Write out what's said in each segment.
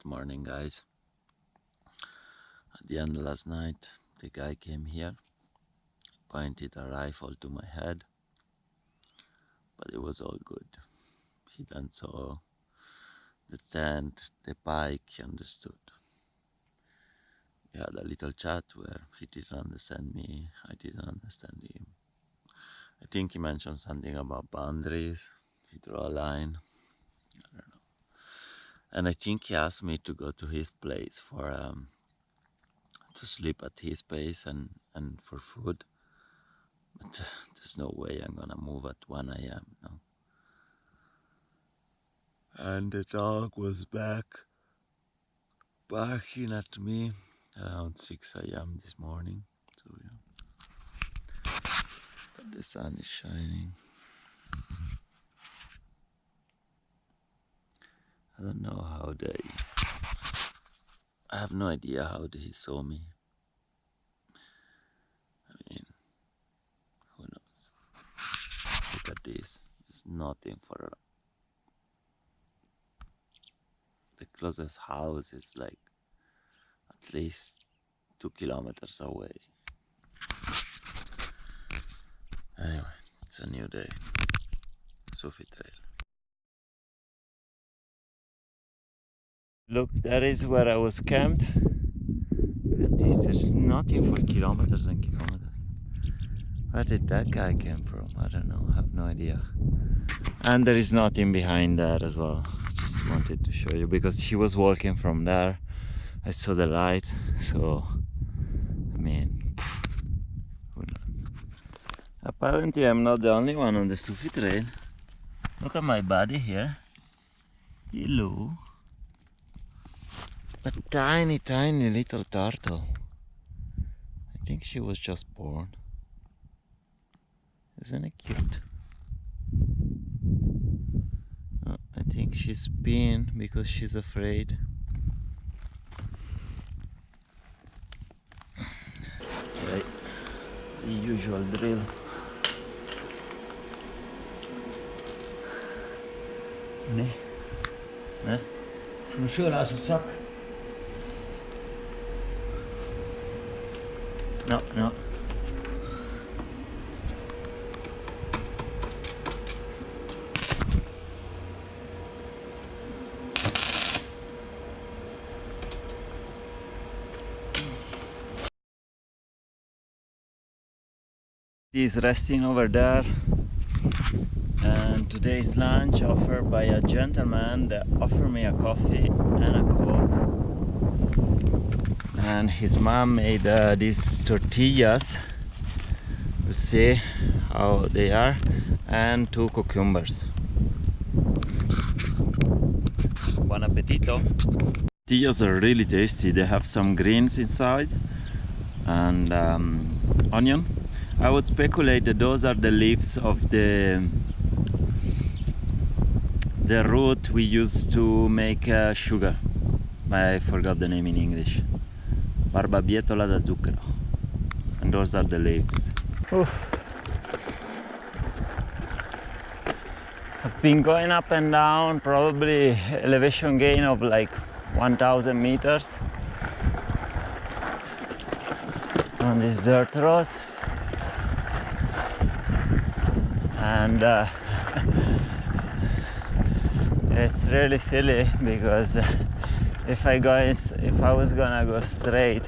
Good morning, guys. At the end of last night, the guy came here, pointed a rifle to my head, but it was all good. He then saw the tent, the bike, he understood. We had a little chat where he didn't understand me, I didn't understand him. I think he mentioned something about boundaries, he drew a line, I don't know. And I think he asked me to go to his place for to sleep at his place and for food. But there's no way I'm gonna move at 1 a.m. No. And the dog was back barking at me around 6 a.m. this morning. So yeah. But the sun is shining. I don't know how I have no idea how he saw me. I mean, who knows? Look at this. It's nothing for the closest house is like at least 2 kilometers away. Anyway, it's a new day. Sufi Trail. Look, that is where I was camped. Look at this, there's nothing for kilometers and kilometers. Where did that guy come from? I don't know, I have no idea. And there is nothing behind there as well. Just wanted to show you because he was walking from there. I saw the light, so I mean, who knows? Apparently I'm not the only one on the Sufi Trail. Look at my buddy here. Hello. A tiny, tiny little turtle. I think she was just born. Isn't it cute? Oh, I think she's peeing because she's afraid. Right, the usual drill. Nee. Ne? Schon schön aus dem Sack. No, no. He's resting over there, and today's lunch offered by a gentleman that offered me a coffee and a coke, and his mom made these tortillas. We'll see how they are, and 2 cucumbers. Buon appetito! Tortillas are really tasty. They have some greens inside and onion. I would speculate that those are the leaves of the root we use to make sugar. I forgot the name in English. Barbabietola da zucchero. And those are the leaves. Oof. I've been going up and down, probably elevation gain of like 1,000 meters on this dirt road. And it's really silly because if I was gonna go straight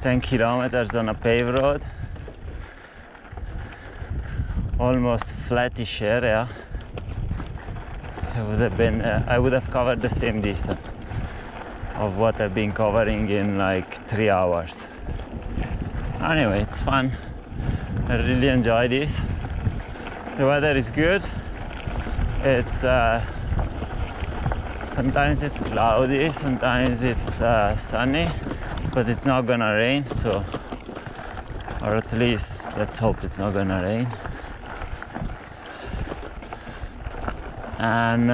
10 kilometers on a paved road, almost flattish area, I would have covered the same distance of what I've been covering in like 3 hours. Anyway, it's fun. I really enjoy this. The weather is good. It's sometimes it's cloudy, sometimes it's sunny, but it's not gonna rain, so, or at least let's hope it's not gonna rain. And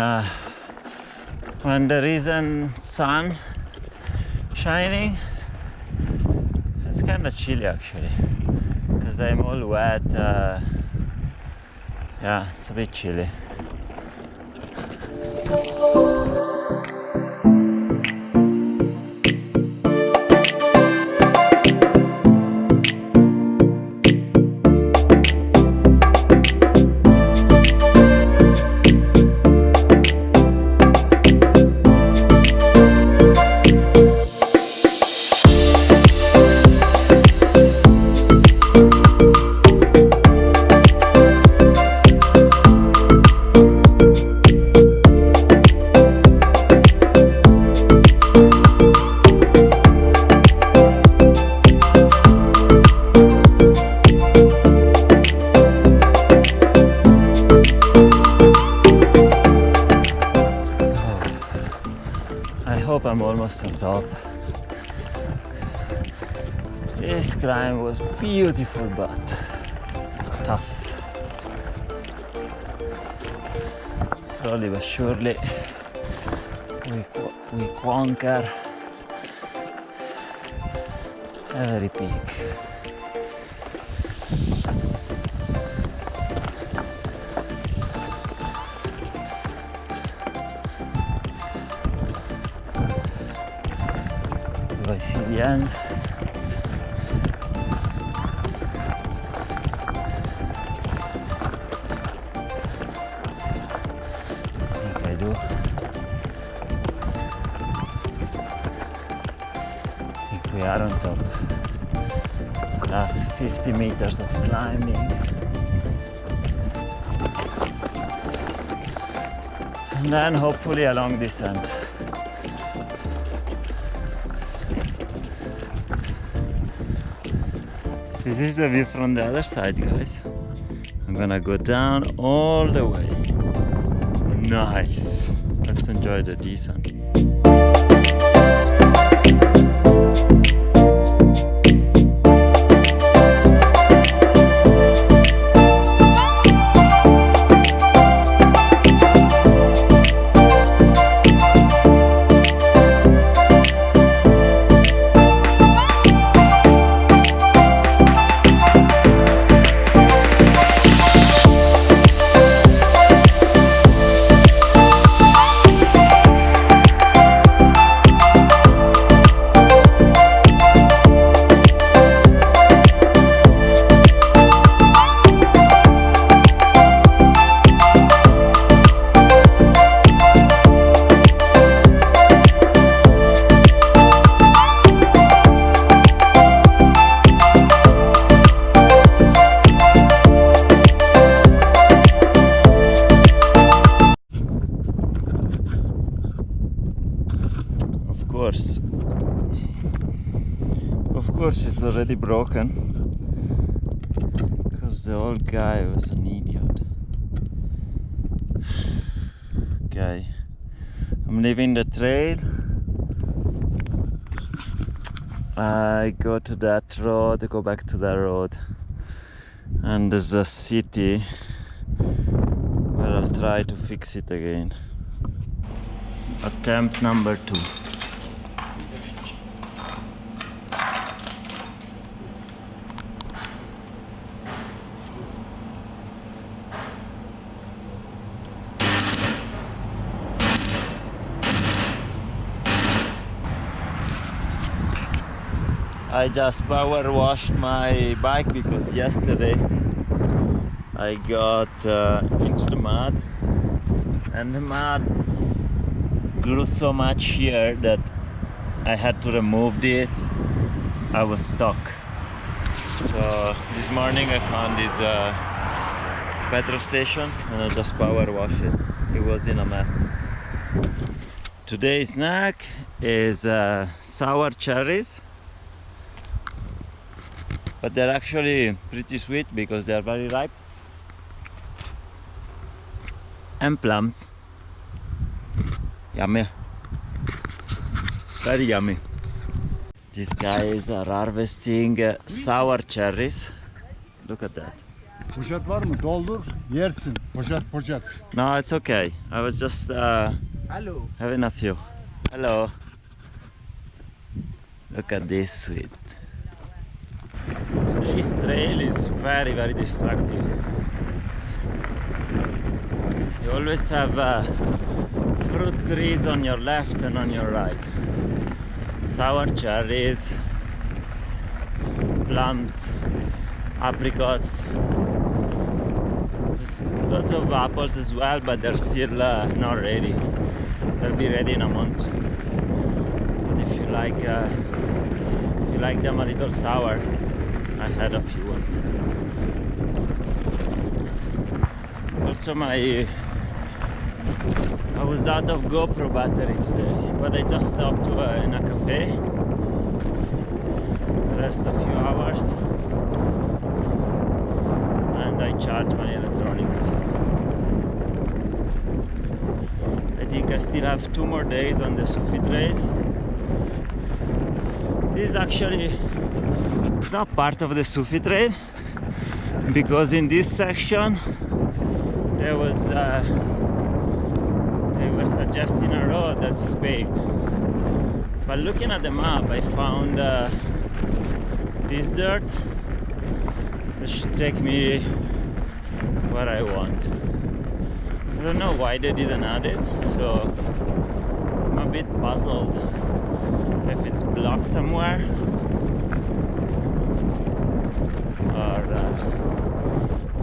when there isn't sun shining, it's kind of chilly actually, because I'm all wet. Yeah, it's a bit chilly. hope I'm almost on top. This climb was beautiful but tough. Slowly but surely we conquer every peak. Do I see the end? We are on top. Last 50 meters of climbing. And then hopefully a long descent. This is the view from the other side, guys. I'm gonna go down all the way. Nice. Let's enjoy the descent. Of course it's already broken because the old guy was an idiot. Okay, I'm leaving the trail. I go to that road, go back to that road, and there's a city where I'll try to fix it again. Attempt number 2. I just power washed my bike because yesterday I got into the mud, and the mud grew so much here that I had to remove this. I was stuck. So this morning I found this petrol station and I just power washed it. It was in a mess. Today's snack is sour cherries. But they're actually pretty sweet because they are very ripe. And plums. Yummy. Very yummy. These guys are harvesting sour cherries. Look at that. Poşet var mı? Doldur, yersin. Poşet. No, it's okay. I was just having a few. Hello. Look at this sweet. Today's trail is very, very destructive. You always have fruit trees on your left and on your right. Sour cherries, plums, apricots. There's lots of apples as well, but they're still not ready. They'll be ready in a month. But if you like them a little sour, I had a few ones. Also I was out of GoPro battery today, but I just stopped in a cafe to rest a few hours and I charged my electronics. I think I still have 2 more days on the Sufi Trail. This is actually not part of the Sufi Trail, because in this section there was they were suggesting a road that is paved, but looking at the map I found this dirt that should take me where I want. I don't know why they didn't add it, so I'm a bit puzzled if it's blocked somewhere,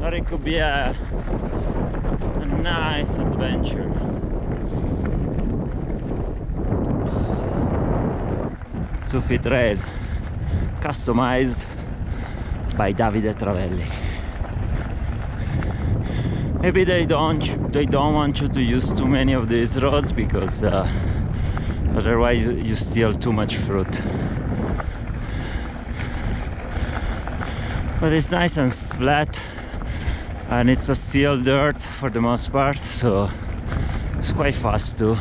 or it could be a nice adventure. Sufi Trail, customized by Davide Travelli. Maybe they don't want you to use too many of these roads, because otherwise you steal too much fruit. But it's nice and flat, and it's a sealed dirt for the most part, so it's quite fast too.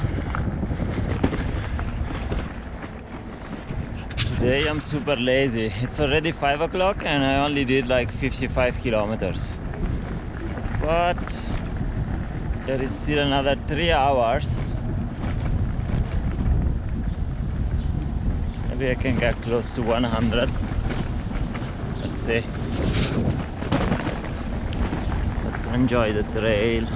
Today I'm super lazy. It's already 5 o'clock and I only did like 55 kilometers. But there is still another 3 hours. Maybe I can get close to 100. Let's see. Let's enjoy the trail.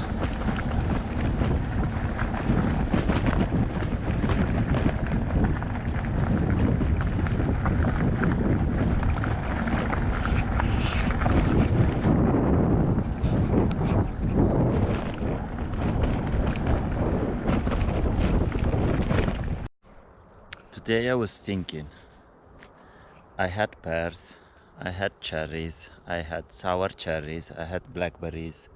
Today I was thinking, I had pears, I had cherries, I had sour cherries, I had blackberries,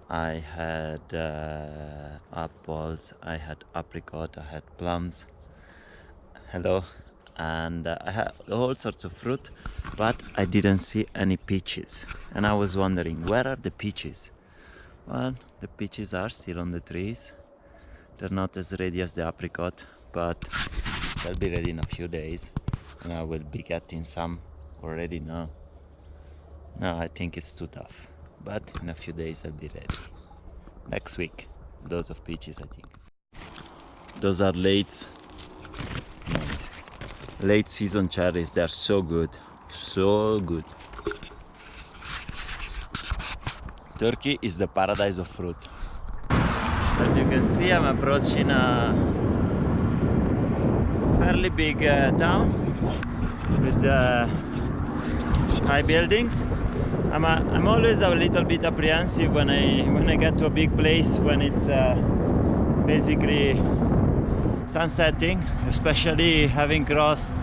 I had apples, I had apricot, I had plums, hello, and I had all sorts of fruit, but I didn't see any peaches. And I was wondering, where are the peaches? Well, the peaches are still on the trees. They're not as ready as the apricot, but they'll be ready in a few days, and I will be getting some already now. No, I think it's too tough, but in a few days they'll be ready. Next week, loads of peaches, I think. Those are late season cherries. They are so good, so good. Turkey is the paradise of fruit. As you can see, I'm approaching a fairly big town with high buildings. I'm always a little bit apprehensive when I get to a big place, when it's basically sunsetting, especially having crossed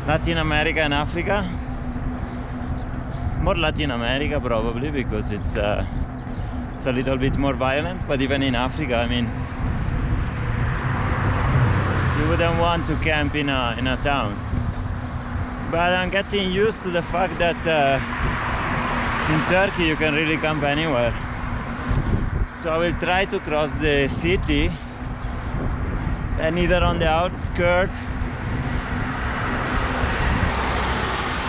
Latin America and Africa. More Latin America probably, because it's a little bit more violent, but even in Africa, I mean, you wouldn't want to camp in a town. But I'm getting used to the fact that in Turkey you can really camp anywhere. So I will try to cross the city, and either on the outskirts,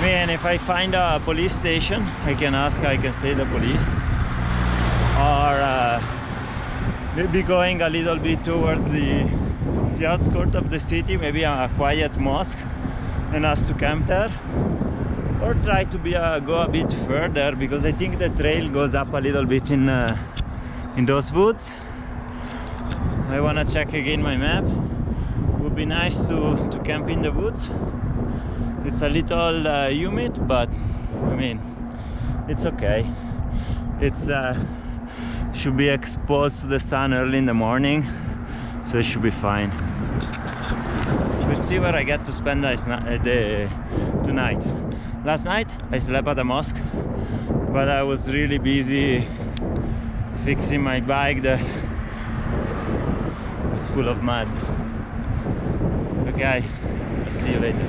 and if I find a police station, I can stay the police, or maybe going a little bit towards the outskirts of the city, maybe a quiet mosque, and ask to camp there, or try to go a bit further, because I think the trail goes up a little bit in those woods. I want to check again my map. It would be nice to camp in the woods. It's a little humid, but I mean, it's okay. It's should be exposed to the sun early in the morning, so it should be fine. We'll see where I get to spend tonight. Last night I slept at a mosque, but I was really busy fixing my bike that was full of mud. Okay, I'll see you later.